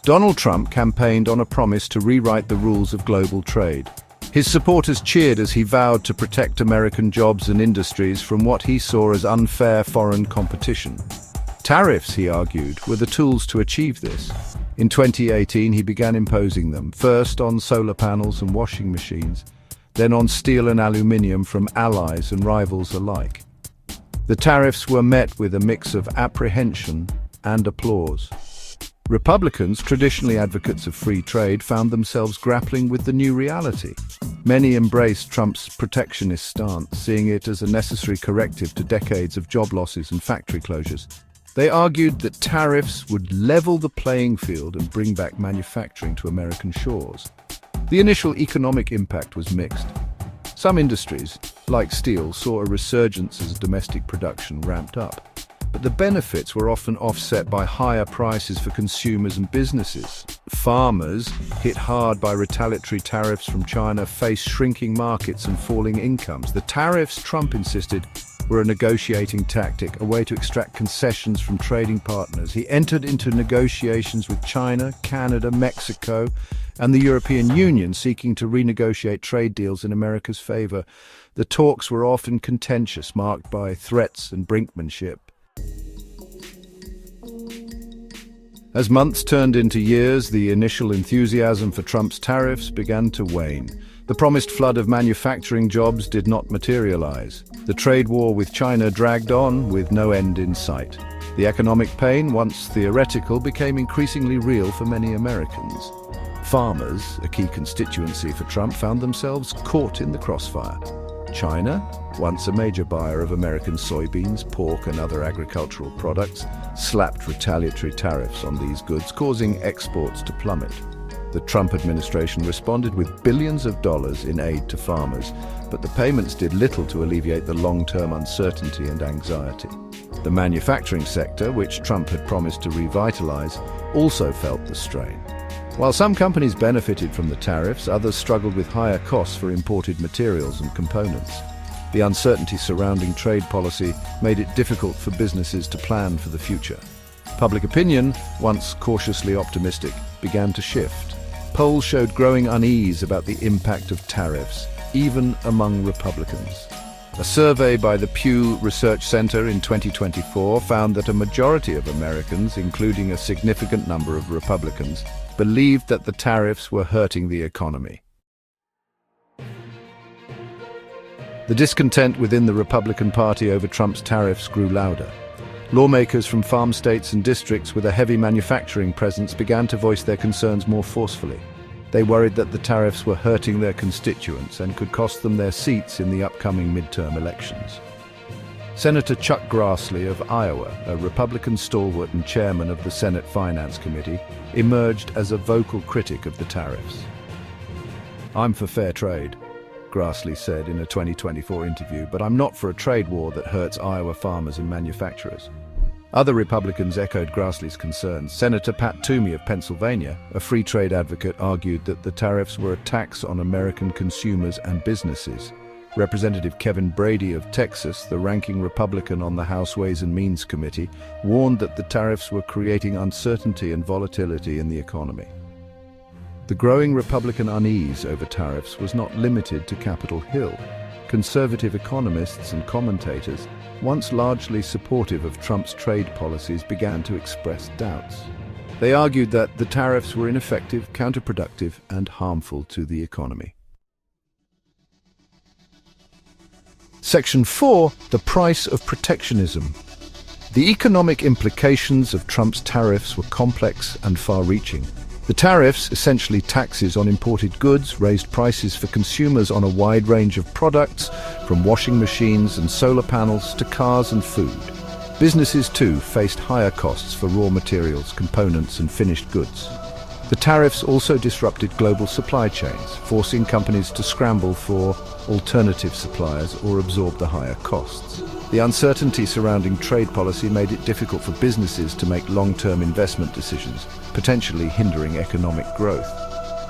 Donald Trump campaigned on a promise to rewrite the rules of global trade. His supporters cheered as he vowed to protect American jobs and industries from what he saw as unfair foreign competition. Tariffs, he argued, were the tools to achieve this. In 2018, he began imposing them, first on solar panels and washing machines, then on steel and aluminium from allies and rivals alike. The tariffs were met with a mix of apprehension and applause. Republicans, traditionally advocates of free trade, found themselves grappling with the new reality. Many embraced Trump's protectionist stance, seeing it as a necessary corrective to decades of job losses and factory closures. They argued that tariffs would level the playing field and bring back manufacturing to American shores. The initial economic impact was mixed. Some industries, like steel, saw a resurgence as domestic production ramped up. But the benefits were often offset by higher prices for consumers and businesses. Farmers, hit hard by retaliatory tariffs from China, faced shrinking markets and falling incomes. The tariffs, Trump insisted, were a negotiating tactic, a way to extract concessions from trading partners. He entered into negotiations with China, Canada, Mexico, and the European Union, seeking to renegotiate trade deals in America's favor. The talks were often contentious, marked by threats and brinkmanship. As months turned into years, the initial enthusiasm for Trump's tariffs began to wane. The promised flood of manufacturing jobs did not materialize. The trade war with China dragged on with no end in sight. The economic pain, once theoretical, became increasingly real for many Americans. Farmers, a key constituency for Trump, found themselves caught in the crossfire. China, once a major buyer of American soybeans, pork and other agricultural products, slapped retaliatory tariffs on these goods, causing exports to plummet. The Trump administration responded with billions of dollars in aid to farmers, but the payments did little to alleviate the long-term uncertainty and anxiety. The manufacturing sector, which Trump had promised to revitalize, also felt the strain. While some companies benefited from the tariffs, others struggled with higher costs for imported materials and components. The uncertainty surrounding trade policy made it difficult for businesses to plan for the future. Public opinion, once cautiously optimistic, began to shift. Polls showed growing unease about the impact of tariffs, even among Republicans. A survey by the Pew Research Center in 2024 found that a majority of Americans, including a significant number of Republicans, believed that the tariffs were hurting the economy. The discontent within the Republican Party over Trump's tariffs grew louder. Lawmakers from farm states and districts with a heavy manufacturing presence began to voice their concerns more forcefully. They worried that the tariffs were hurting their constituents and could cost them their seats in the upcoming midterm elections. Senator Chuck Grassley of Iowa, a Republican stalwart and chairman of the Senate Finance Committee, emerged as a vocal critic of the tariffs. "I'm for fair trade," Grassley said in a 2024 interview, "but I'm not for a trade war that hurts Iowa farmers and manufacturers." Other Republicans echoed Grassley's concerns. Senator Pat Toomey of Pennsylvania, a free trade advocate, argued that the tariffs were a tax on American consumers and businesses. Representative Kevin Brady of Texas, the ranking Republican on the House Ways and Means Committee, warned that the tariffs were creating uncertainty and volatility in the economy. The growing Republican unease over tariffs was not limited to Capitol Hill. Conservative economists and commentators, once largely supportive of Trump's trade policies, began to express doubts. They argued that the tariffs were ineffective, counterproductive, and harmful to the economy. Section 4. The price of protectionism. The economic implications of Trump's tariffs were complex and far-reaching. The tariffs, essentially taxes on imported goods, raised prices for consumers on a wide range of products, from washing machines and solar panels to cars and food. Businesses, too, faced higher costs for raw materials, components, and finished goods. The tariffs also disrupted global supply chains, forcing companies to scramble for alternative suppliers or absorb the higher costs. The uncertainty surrounding trade policy made it difficult for businesses to make long-term investment decisions, potentially hindering economic growth.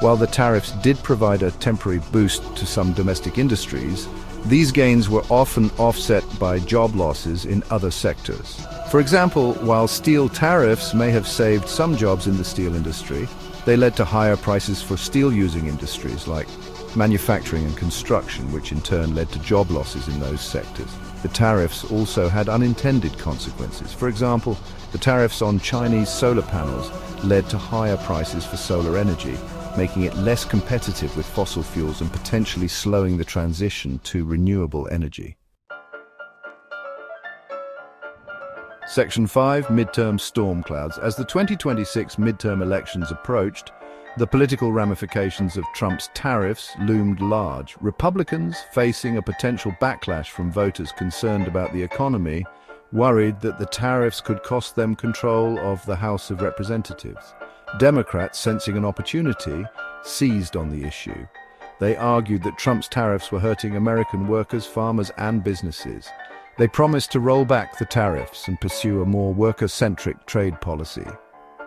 While the tariffs did provide a temporary boost to some domestic industries, these gains were often offset by job losses in other sectors. For example, while steel tariffs may have saved some jobs in the steel industry, they led to higher prices for steel-using industries like manufacturing and construction, which in turn led to job losses in those sectors. The tariffs also had unintended consequences. For example, the tariffs on Chinese solar panels led to higher prices for solar energy, making it less competitive with fossil fuels and potentially slowing the transition to renewable energy. Section 5. Midterm storm clouds. As the 2026 midterm elections approached, the political ramifications of Trump's tariffs loomed large. Republicans, facing a potential backlash from voters concerned about the economy, worried that the tariffs could cost them control of the House of Representatives. Democrats, sensing an opportunity, seized on the issue. They argued that Trump's tariffs were hurting American workers, farmers, and businesses. They promised to roll back the tariffs and pursue a more worker-centric trade policy.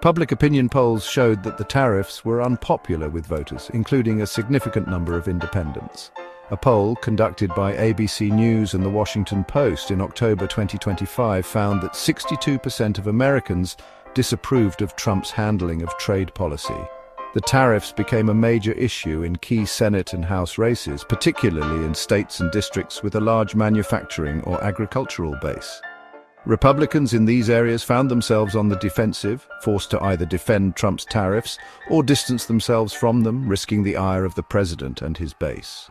Public opinion polls showed that the tariffs were unpopular with voters, including a significant number of independents. A poll conducted by ABC News and The Washington Post in October 2025 found that 62% of Americans disapproved of Trump's handling of trade policy. The tariffs became a major issue in key Senate and House races, particularly in states and districts with a large manufacturing or agricultural base. Republicans in these areas found themselves on the defensive, forced to either defend Trump's tariffs or distance themselves from them, risking the ire of the president and his base.